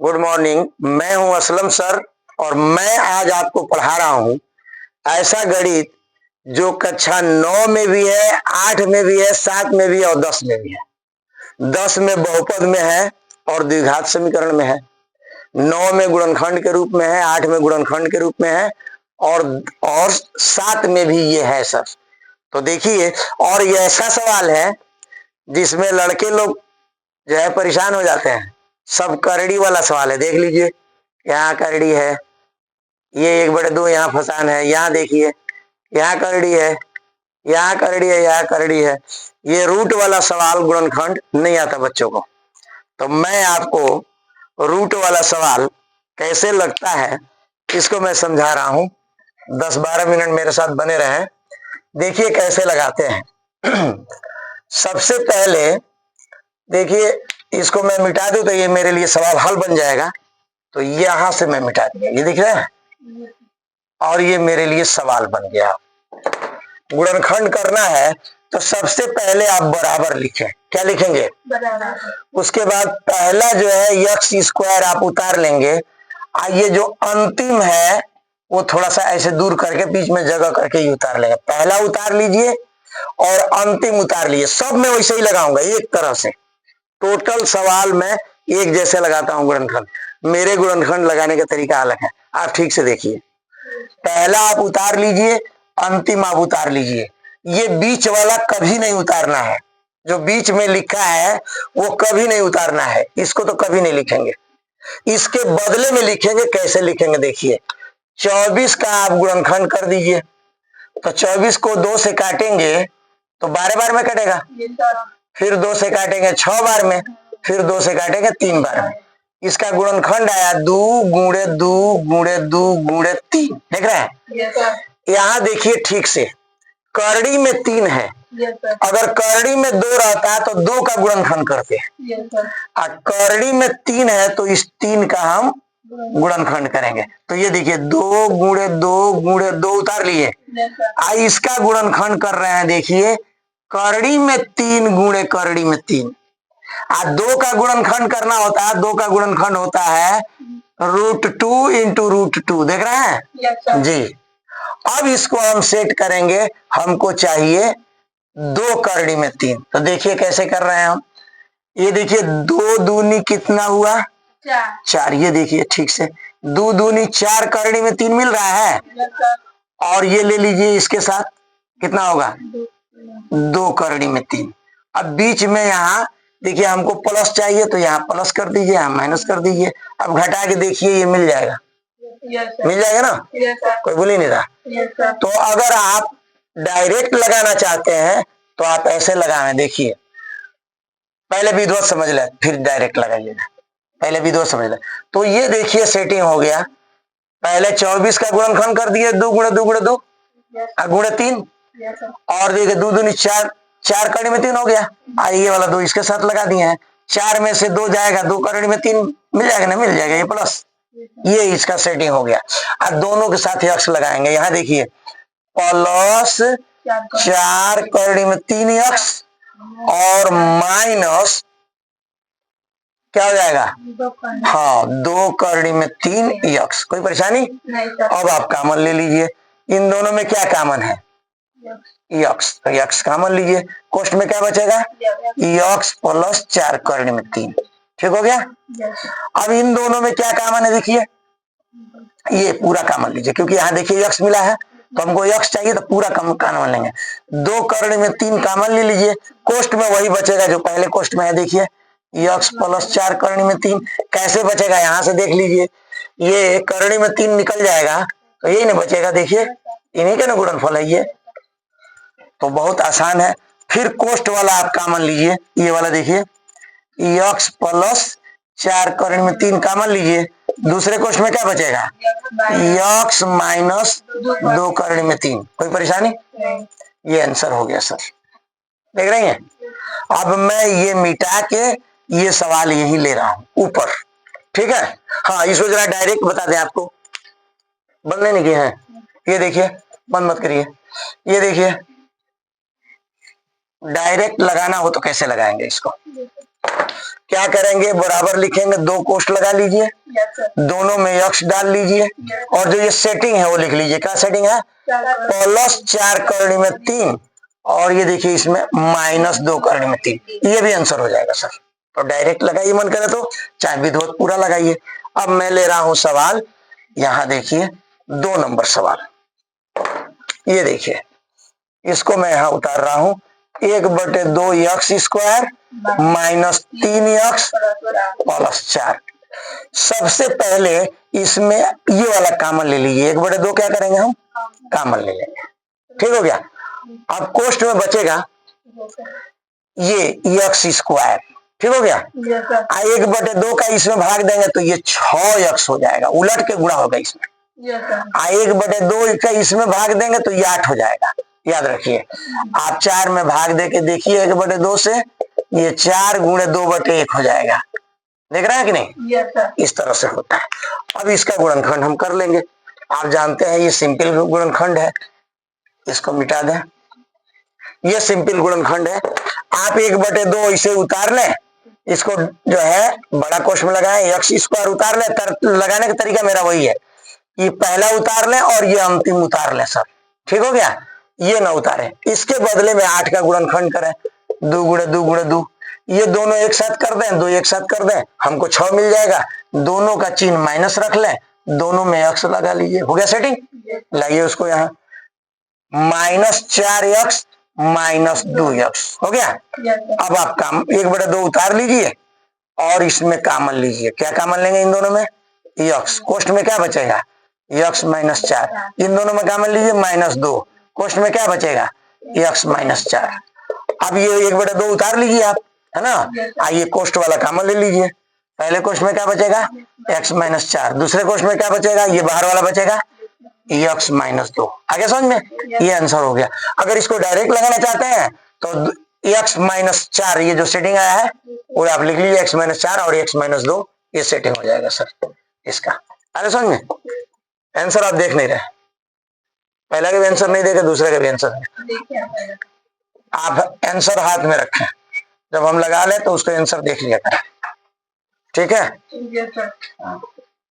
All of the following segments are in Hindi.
Good morning. मैं हूं असलम सर और मैं आज आपको पढ़ा रहा हूं ऐसा गणित जो कक्षा 9 में भी है, 8 में भी है, 7 में भी है और 10 में भी है। 10 में बहुपद में है और द्विघात समीकरण में है। 9 में गुणनखंड के रूप में है, 8 में गुणनखंड के रूप में है और 7 में भी ये है सर। तो देखिए, और ये ऐसा सवाल है जिसमें लड़के लोग जो है परेशान हो जाते हैं। सब करड़ी वाला सवाल है, देख लीजिए। यहाँ करड़ी है, ये 1/2 यहाँ फसान है, यहाँ देखिए यहाँ करड़ी है, यहाँ करड़ी है, यहाँ करड़ी है। ये रूट वाला सवाल गुणनखंड नहीं आता बच्चों को। तो मैं आपको रूट वाला सवाल कैसे लगता है इसको मैं समझा रहा हूं। 10-12 मिनट मेरे साथ बने रहें। देखिए कैसे लगाते हैं। सबसे पहले देखिए, इसको मैं मिटा दूं तो ये मेरे लिए सवाल हल बन जाएगा। तो यहां से मैं मिटा दिया, ये दिख रहा है, और ये मेरे लिए सवाल बन गया। गुणनखंड करना है तो सबसे पहले आप बराबर लिखें। क्या लिखेंगे? बराबर। उसके बाद पहला जो है यक्स स्क्वायर आप उतार लेंगे। ये जो अंतिम है वो थोड़ा सा ऐसे दूर करके बीच में जगह करके ही उतार लेंगे। पहला उतार लीजिए और अंतिम उतार लीजिए। सब मैं वैसे ही लगाऊंगा एक तरह से। टोटल सवाल में एक जैसे लगाता हूं गुणनखंड। मेरे गुणनखंड लगाने का तरीका अलग है, आप ठीक से देखिए। पहला आप उतार लीजिए, अंतिम आप उतार लीजिए। ये बीच वाला कभी नहीं उतारना है। जो बीच में लिखा है वो कभी नहीं उतारना है, इसको तो कभी नहीं लिखेंगे। इसके बदले में लिखेंगे। कैसे लिखेंगे देखिए, 24 का आप गुणनखंड कर दीजिए। तो 24 को 2 से काटेंगे तो 12 बार में कटेगा, फिर 2 से काटेंगे 6 बार में, फिर 2 से काटेंगे 3 बार में। इसका गुणनखंड आया 2 गुणे 2 गुणे 2 गुणे 3। देख रहे हैं? यहाँ देखिए ठीक से, करड़ी में 3 है। अगर करड़ी में 2 रहता है तो 2 का गुणनखंड करते हैं। और करड़ी में 3 है तो इस 3 का हम गुणनखंड करेंगे। तो ये देखिए 2 गुणे 2 गुणे 2 उतार लिए। इसका गुणनखंड कर रहे हैं। देखिए, करड़ी में 3 गुणे करड़ी में 3। 2 का गुणनखंड करना होता है, 2 का गुणनखंड होता है √2 इंटू √2। देख रहे हैं जी। अब इसको हम सेट करेंगे, हमको चाहिए 2 करड़ी में 3। तो देखिए कैसे कर रहे हैं हम। ये देखिए 2 दूनी कितना हुआ? 4। ये देखिए ठीक से, 2 दूनी 4 करड़ी में 3 मिल रहा है। और ये ले लीजिए, इसके साथ कितना होगा? 2 करड़ी में 3। अब बीच में यहाँ देखिए हमको प्लस चाहिए तो यहाँ प्लस कर दीजिए, यहाँ माइनस कर दीजिए। अब घटा के देखिए ये मिल जाएगा। मिल जाएगा ना? कोई भूल ही नहीं रहा। तो अगर आप डायरेक्ट लगाना चाहते हैं तो आप ऐसे लगाएं। देखिए, पहले विधिवत समझ ले फिर डायरेक्ट लगाइएगा। पहले विधिवत समझ ले। तो ये देखिए सेटिंग हो गया। पहले 24 का गुणनखंड कर दिए, 2 गुणे 2 गुणे 2 गुणे 3। और देखिए 2 दूनी 4, 4 करड़ी में 3 हो गया। ये वाला 2 इसके साथ लगा दिए हैं। 4 में से 2 जाएगा, 2 करड़ी में 3 मिल जाएगा ना? मिल जाएगा। ये प्लस, ये इसका सेटिंग हो गया। अब दोनों के साथ यक्स लगाएंगे। यहाँ देखिए प्लस 4 करड़ी में 3 यक्स और माइनस क्या हो जाएगा? हाँ, 2 करड़ी में 3 यक्स। कोई परेशानी नहीं। अब आप कॉमन ले लीजिए। इन दोनों में क्या कॉमन है? यक्स। तो यक्स कॉमन लीजिए। कोष्ठ में क्या बचेगा? यक्स प्लस 4 करड़ी में 3। ठीक हो गया? अब इन दोनों में क्या कॉमन है? देखिए ये पूरा कॉमन लीजिए, क्योंकि यहाँ देखिए यक्स मिला है तो हमको यक्स चाहिए तो पूरा कॉमन लेंगे। 2 करड़ी में 3 कॉमन ले लीजिए। कोष्ठ में वही बचेगा जो पहले कोष्ठ में है। देखिए यक्स प्लस 4 करड़ी में 3 कैसे बचेगा? यहाँ से देख लीजिए, ये करड़ी में 3 निकल जाएगा तो यही ना बचेगा। देखिए इन्हीं का ना गुणनफल है ये। तो बहुत आसान है। फिर कोष्ठ वाला आप कॉमन लीजिए, ये वाला देखिए यक्स प्लस 4 करड़ी में 3 कॉमन लीजिए। दूसरे कोष्ठ में क्या बचेगा? यक्स माइनस 2 करड़ी में 3। कोई परेशानी? ये आंसर हो गया सर। देख रहे हैं? अब मैं ये मिटा के ये सवाल यही ले रहा हूं ऊपर। ठीक है? हाँ, इसको जरा डायरेक्ट बता दें आपको। बंद नहीं किए हैं? ये देखिए, बंद मत करिए। ये देखिए, डायरेक्ट लगाना हो तो कैसे लगाएंगे इसको? क्या करेंगे, बराबर लिखेंगे, दो कोष्ठ लगा लीजिए, दोनों में यक्ष डाल लीजिए, और जो ये सेटिंग है वो लिख लीजिए। क्या सेटिंग है, प्लस 4 करड़ी में 3, और ये देखिए इसमें -2 करड़ी में 3, ये भी आंसर हो जाएगा सर। तो डायरेक्ट लगाइए, मन करे तो, चाहे विधिवत पूरा लगाइए। अब मैं ले रहा हूं सवाल, यहां देखिए 2 नंबर सवाल, ये देखिए इसको मैं यहां उतार रहा हूं, 1/2 यक्स स्क्वायर -3 यक्स प्लस 4। सबसे पहले इसमें ये वाला कॉमन ले लीजिए, 1/2 क्या करेंगे हम, कॉमन ले लेंगे, ठीक हो गया। अब कोष्ठ में बचेगा ये यक्स स्क्वायर, ठीक हो गया। 1/2 का इसमें भाग देंगे तो ये 6 यक्स हो जाएगा, उलट के गुणा होगा इसमें। 1/2 का इसमें भाग देंगे तो ये 8 हो जाएगा, याद रखिए। आप 4 में भाग दे के देखिए 1/2 से, ये 4 गुणे 2/1 हो जाएगा, देख रहे हैं कि नहीं। इस तरह से होता है। अब इसका गुणनखंड हम कर लेंगे, आप जानते हैं ये सिंपल गुणनखंड है, इसको मिटा दें, ये सिंपल गुणनखंड है। आप 1/2 इसे उतार लें, इसको जो है बड़ा कोष्ठ में लगाएं, यक्स स्क्वायर उतार लें। लगाने का तरीका मेरा वही है, ये पहला उतार लें और ये अंतिम उतार लें सर, ठीक हो गया। ये ना उतारें, इसके बदले में 8 का गुणनखंड करें, 2 गुणे 2 गुणे 2, ये दोनों एक साथ कर दें, 2 एक साथ कर दें, हमको 6 मिल जाएगा। दोनों का चिन्ह माइनस रख लें, दोनों में यक्स लगा लीजिए, हो गया सेटिंग। लाइए उसको यहाँ, -4 यक्स -2 यक्स हो गया। अब आप काम 1/2 उतार लीजिए और इसमें कॉमन लीजिए। क्या कॉमन लेंगे इन दोनों में, यक्स। कोष्ठ में क्या बचेगा, यक्स -4, इन दोनों में कॉमन लीजिए -2, कोष्ठ में क्या बचेगा, यक्स -4। अब ये 1/2 उतार लीजिए आप, है ना। आइए कोष्ठ वाला कॉमन ले लीजिए, पहले कोष्ठ में क्या बचेगा, x -4, दूसरे कोष्ठ में क्या बचेगा, ये बाहर वाला बचेगा, x -2। आगे समझ में, ये आंसर हो गया। अगर इसको डायरेक्ट लगाना चाहते हैं तो x -4, ये जो सेटिंग आया है वो आप लिख लीजिए, x -4 और x -2, ये सेटिंग हो जाएगा सर इसका। आगे समझ में, आंसर आप देख नहीं रहे, पहला का भी आंसर नहीं देखे, दूसरे का भी आंसर नहीं, आप आंसर हाथ में रखें, जब हम लगा लें तो उसका आंसर देख लिया करें, ठीक है।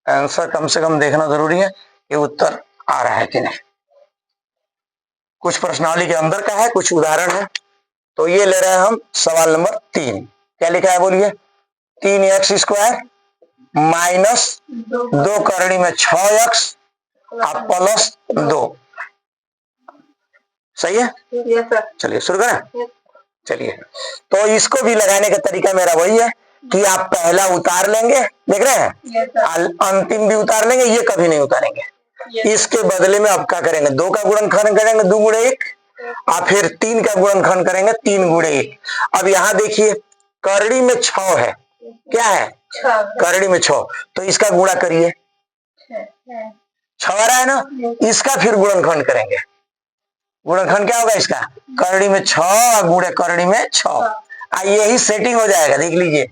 आंसर कम से कम देखना जरूरी है कि उत्तर आ रहा है कि नहीं। कुछ प्रश्नावली के अंदर का है, कुछ उदाहरण है। तो ये ले रहे हैं हम सवाल नंबर 3, क्या लिखा है बोलिए, 3x स्क्वायर -2 करड़ी में 6x प्लस 2, सही है। चलिए शुरू करें। चलिए, तो इसको भी लगाने का तरीका मेरा वही है कि आप पहला उतार लेंगे, देख रहे हैं, अंतिम भी उतार लेंगे, ये कभी नहीं उतारेंगे। इसके बदले में अब क्या करेंगे, 2 का गुणनखंड करेंगे, 2 गुणे 1, और फिर 3 का गुणनखंड करेंगे, 3 गुणे 1। अब यहाँ देखिए करड़ी में 6 है, क्या है, करड़ी में 6, तो इसका गुणा करिए, 6 आ रहा है ना, इसका फिर गुणनखंड करेंगे। गुणनखंड क्या होगा इसका, करड़ी में 6 गुणे करड़ी में 6, यही सेटिंग हो जाएगा, देख लीजिए,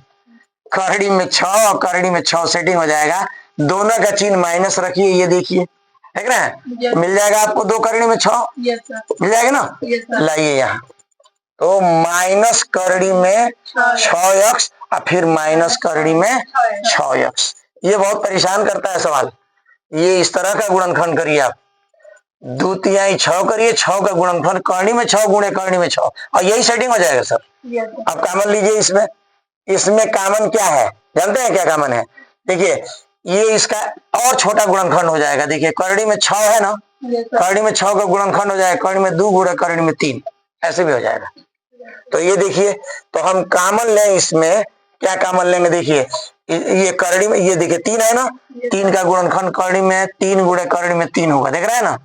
करड़ी में 6 और करड़ी में 6 सेटिंग हो जाएगा। दोनों का चिन्ह माइनस रखिए, ये देखिए, देख रहे हैं, मिल जाएगा आपको 2 करड़ी में 6, मिल जाएगा ना। लाइए यहाँ, तो माइनस करड़ी में 6x और फिर माइनस करड़ी में 6x, ये बहुत परेशान करता है सवाल। ये इस तरह का गुणनखंड करिए आप, 2 तिहाई 6 करिए, 6 का गुणनखंड करड़ी में 6 गुणे करड़ी में 6, और यही सेटिंग हो जाएगा सर। अब कॉमन लीजिए इसमें, इसमें कॉमन क्या है, जानते हैं क्या कॉमन है, देखिए ये इसका और छोटा गुणनखंड हो जाएगा। देखिए करड़ी में 6 है ना, करड़ी में 6 का गुणनखंड हो जाएगा करड़ी में 2 गुणे करड़ी में 3, ऐसे भी हो जाएगा। तो ये देखिए, तो हम कॉमन लें, इसमें क्या कॉमन लेंगे, देखिए ये करड़ी में, ये देखिए 3 है ना, 3 का गुणनखंड करड़ी में 3 गुणे करड़ी में 3 होगा, देख रहे हैं ना।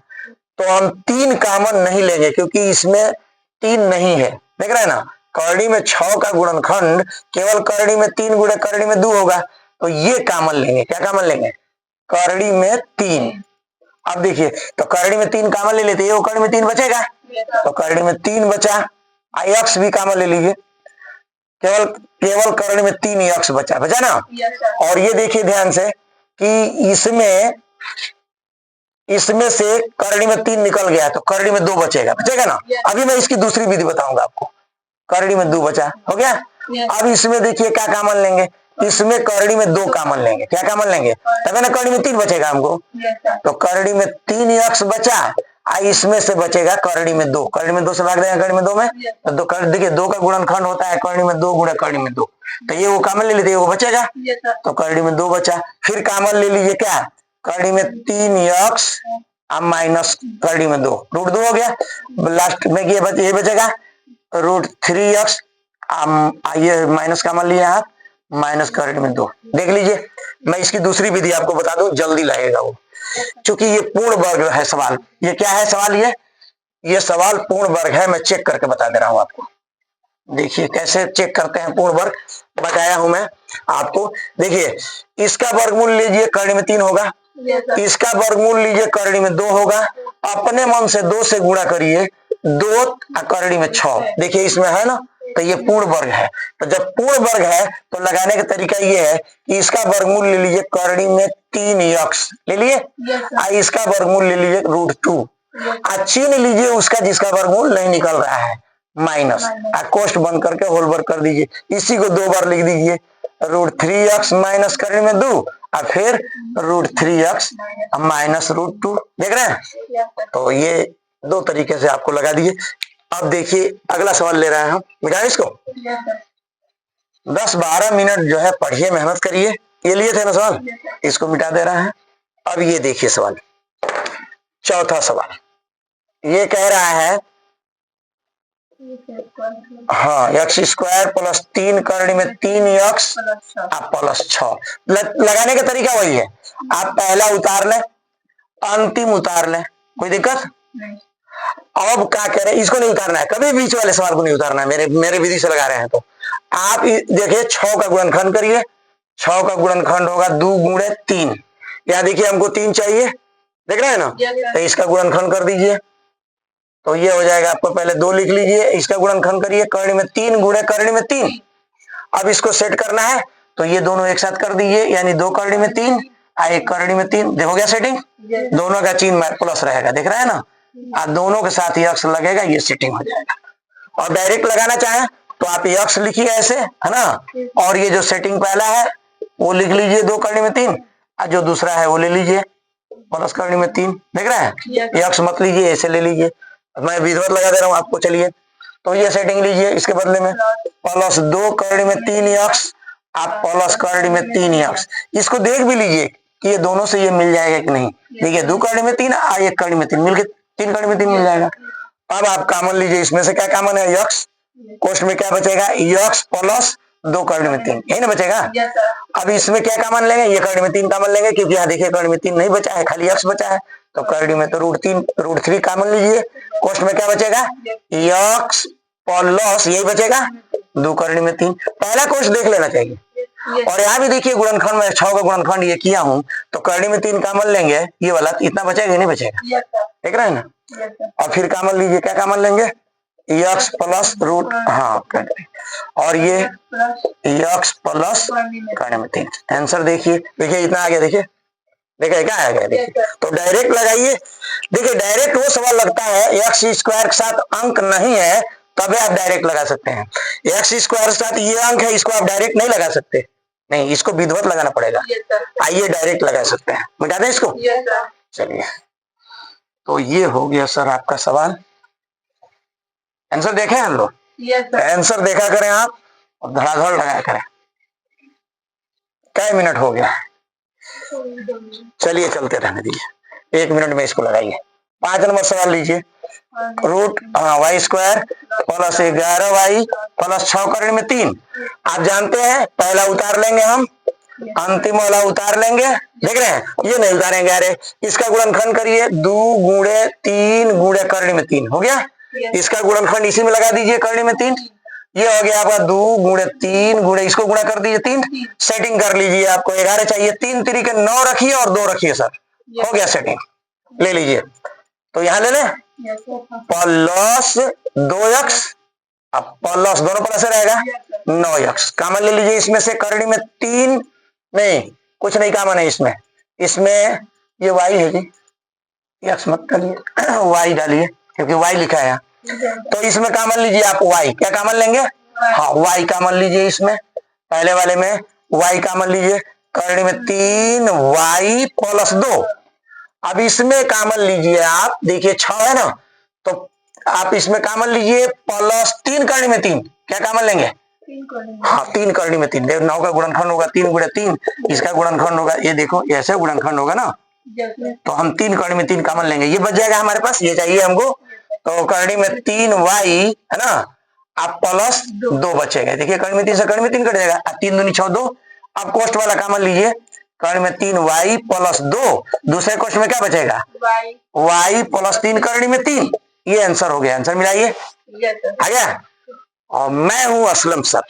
तो हम 3 कॉमन नहीं लेंगे क्योंकि इसमें 3 नहीं है, देख रहे हैं ना। करड़ी में 6 का गुणनखंड केवल करड़ी में 3 गुणे करड़ी में 2 होगा, तो ये कॉमन लेंगे। क्या कॉमन लेंगे, करड़ी में 3। अब देखिए, तो करड़ी में 3 कॉमन ले लेते, ये करड़ी में 3 बचेगा, तो करड़ी में 3 बचा, x भी कॉमन ले लीजिए, केवल करड़ी में 3 x बचा ना। और ये देखिए ध्यान से कि इसमें से करड़ी में 3 निकल गया, तो करड़ी में 2 बचेगा ना। अभी मैं इसकी दूसरी विधि बताऊंगा आपको, करड़ी में 2 बचा, हो गया। अब इसमें देखिए क्या कॉमन लेंगे, इसमें करड़ी में 2 कॉमन लेंगे। क्या कॉमन लेंगे, तभी ना करड़ी में 3 बचेगा हमको। तो करड़ी में 3 यक्ष बचा, इसमें से बचेगा करड़ी में 2, करड़ी में 2 से भाग देगा करड़ी में 2 में, तो देखिए 2 का गुणनखंड होता है करड़ी में 2 गुणा करड़ी में 2, तो ये वो कॉमन ले लेते, वो बचेगा। तो करड़ी में 2 बचा, फिर कॉमन ले लीजिए क्या, करड़ी में 3 यक्ष अब माइनस करड़ी में 2, रूट 2 हो गया। लास्ट में ये बचेगा रूट 3 यक्ष, ये माइनस कॉमन लिया आप, माइनस करड़ी में 2। देख लीजिए, मैं इसकी दूसरी विधि आपको बता दूं, जल्दी लगेगा वो, क्योंकि ये पूर्ण वर्ग है सवाल। ये क्या है सवाल, ये सवाल पूर्ण वर्ग है। मैं चेक करके बता दे रहा हूं आपको। देखिए कैसे चेक करते हैं पूर्ण वर्ग, बताया हूं मैं आपको। देखिए इसका वर्गमूल लीजिए करड़ी में 3 होगा, इसका वर्गमूल लीजिए करड़ी में 2 होगा, अपने मन से 2 से गुणा करिए, 2 करड़ी में 6। देखिए इसमें है ना, तो ये पूर्ण वर्ग है। तो जब पूर्ण वर्ग है तो लगाने का तरीका ये है कि इसका वर्गमूल ले लीजिए करड़ी में 3 यक्ष ले लिए, इसका वर्गमूल ले लीजिए रूट 2, चिन्ह लीजिए उसका जिसका वर्गमूल नहीं निकल रहा है, माइनस, कोष्ठ बंद करके होल वर्ग कर दीजिए। इसी को 2 बार लिख दीजिए, रूट 3 यक्ष माइनस करड़ी में 2 और फिर रूट 3 यक्ष माइनस रूट 2। देख रहे हैं, तो ये 2 तरीके से आपको लगा दिए। अब देखिए अगला सवाल ले रहे हैं हम, मिटाएं इसको। 10-12 मिनट जो है पढ़िए, मेहनत करिए। ये लिए थे ना सवाल, इसको मिटा दे रहा है। अब ये देखिए सवाल, चौथा सवाल ये कह रहा है, हाँ यक्ष स्क्वायर प्लस 3 करड़ी में 3 यक्ष प्लस 6। लगाने का तरीका वही है, आप पहला उतार लें, अंतिम उतार लें, कोई दिक्कत नहीं। अब क्या करें, इसको नहीं उतारना है, कभी बीच वाले सवाल को नहीं उतारना है। मेरे विधि से लगा रहे हैं तो आप देखिए 6 का गुणनखंड करिए, 6 का गुणनखंड होगा 2 गुणे 3। यहाँ देखिए हमको 3 चाहिए, देख रहे हैं ना, तो इसका गुणनखंड कर दीजिए, तो ये हो जाएगा। आपको पहले 2 लिख लीजिए, इसका गुणनखंड करिए, करड़ी में 3 गुणे करड़ी में 3। अब इसको सेट करना है तो ये दोनों एक साथ कर दीजिए, यानी 2 करड़ी में 3 1 करड़ी में 3। देखो गया सेटिंग, दोनों का चिन्ह प्लस रहेगा, देख रहे हैं ना, दोनों के साथ यक्ष लगेगा, ये सेटिंग हो जाएगा। और डायरेक्ट लगाना चाहे तो आप यक्ष लिखिए ऐसे, है ना, और ये जो सेटिंग पहला है वो लिख लीजिए 2 करड़ी में 3, और जो दूसरा है वो ले लीजिए प्लस करड़ी में 3। देख रहे हैं, यक्ष मत लीजिए, ऐसे ले लीजिए। मैं विधिवत लगा दे रहा हूं आपको, चलिए तो ये सेटिंग लीजिए, इसके बदले में प्लस 2 करड़ी में 3 यक्ष आप प्लस करड़ी में 3 यक्ष। इसको देख भी लीजिए कि ये दोनों से ये मिल जाएगा कि नहीं। देखिए 2 करड़ी में 3 और 1 करड़ी में 3 मिलकर 3 करड़ी में 3 मिल जाएगा। अब आप कॉमन लीजिए, इसमें से क्या कॉमन है, यक्ष, कोष्ठ में क्या बचेगा, यक्ष प्लस 2 करड़ी में 3, यही ना बचेगा। अब इसमें क्या कॉमन लेंगे, ये करड़ी में 3 कॉमन लेंगे, क्योंकि यहाँ देखिए करड़ी में 3 नहीं बचा है, खाली यक्ष बचा है। तो करड़ी में तो रूट 3 कॉमन लीजिए, कोष्ठ में क्या बचेगा, यक्ष प्लस यही बचेगा 2 करड़ी में 3। पहला कोष्ठ देख लेना चाहिए। और यहाँ भी देखिए गुणनखंड में 6 का गुणनखंड ये किया हूं, तो करड़ी में 3 कॉमन लेंगे, ये वाला इतना बचेगा नहीं बचेगा, देख रहे हैं ना। और फिर कॉमन लीजिए, क्या कॉमन लेंगे, यक्ष प्लस रूट, हाँ, और ये यक्ष प्लस करड़ी में 3। आंसर देखिए, इतना आ गया, देखिए क्या आ गया, देखिए। तो डायरेक्ट लगाइए। देखिए डायरेक्ट वो सवाल लगता है एक्स स्क्वायर के साथ अंक नहीं है, तब आप डायरेक्ट लगा सकते हैं। एक्स स्क्वायर के साथ ये अंक है, इसको आप डायरेक्ट नहीं लगा सकते, नहीं, इसको विधिवत लगाना पड़ेगा। आइए डायरेक्ट लगा सकते हैं, मिटा दें इसको। चलिए, तो ये हो गया सर आपका सवाल। आंसर देखे हम लोग, आंसर देखा करें आप और धड़ाधड़ लगाया करें। क्या मिनट हो गया, चलिए चलते रहने दीजिए, 1 मिनट में इसको लगाइए। 5 नंबर सवाल लीजिए, root y square plus 11y plus 6 करड़ी में 3। आप जानते हैं पहला उतार लेंगे हम, अंतिम वाला उतार लेंगे, देख रहे हैं, ये नहीं उतारेंगे। अरे इसका गुणनखंड करिए, 2 गुणे 3 गुणे करड़ी में 3 हो गया। इसका गुणनखंड इसी में लगा दीजिए, करड़ी में 3, ये हो गया आपका 2 गुणे 3 गुणे, इसको गुणा कर दीजिए 3। सेटिंग कर लीजिए, आपको 11 चाहिए, 3 तरीके 9 रखिए और 2 रखिए सर, हो गया सेटिंग, ले लीजिए। तो यहाँ ले लें प्लस 2x, अब प्लस दोनों प्लस रहेगा 9x, कॉमन ले लीजिए। इसमें से करड़ी में 3 नहीं, कुछ नहीं कॉमन है इसमें, ये y है जी, x मत करिए, y डालिए क्योंकि y लिखा है। तो इसमें कॉमन लीजिए आप y, क्या कॉमन लेंगे, हाँ y कॉमन लीजिए, इसमें पहले वाले में y कॉमन लीजिए, करनी में 3y प्लस 2। अब इसमें कॉमन लीजिए आप, देखिए 6 है ना, तो आप इसमें कॉमन लीजिए प्लस 3 करनी में 3, क्या कॉमन लेंगे? हाँ 3 करनी में 3, 9 का गुणनखंड होगा 3 गुणे 3, इसका गुणनखंड होगा, ये देखो ऐसे गुणनखंड होगा ना, तो हम 3 करनी में 3 कॉमन लेंगे, ये बच जाएगा हमारे पास, ये चाहिए हमको, तो करनी में 3y है ना, आप प्लस 2 बचेगा, देखिए करनी में 3 से करनी में 3 कट जाएगा, 3 दूनी 6 2। अब कोष्ट वाला कॉमन लीजिए, करनी में 3y प्लस 2, दूसरे कोष्ट में क्या बचेगा? y प्लस 3 करनी में 3, ये आंसर हो गया, आंसर मिलाइए, आ गया। और मैं हूं असलम सर।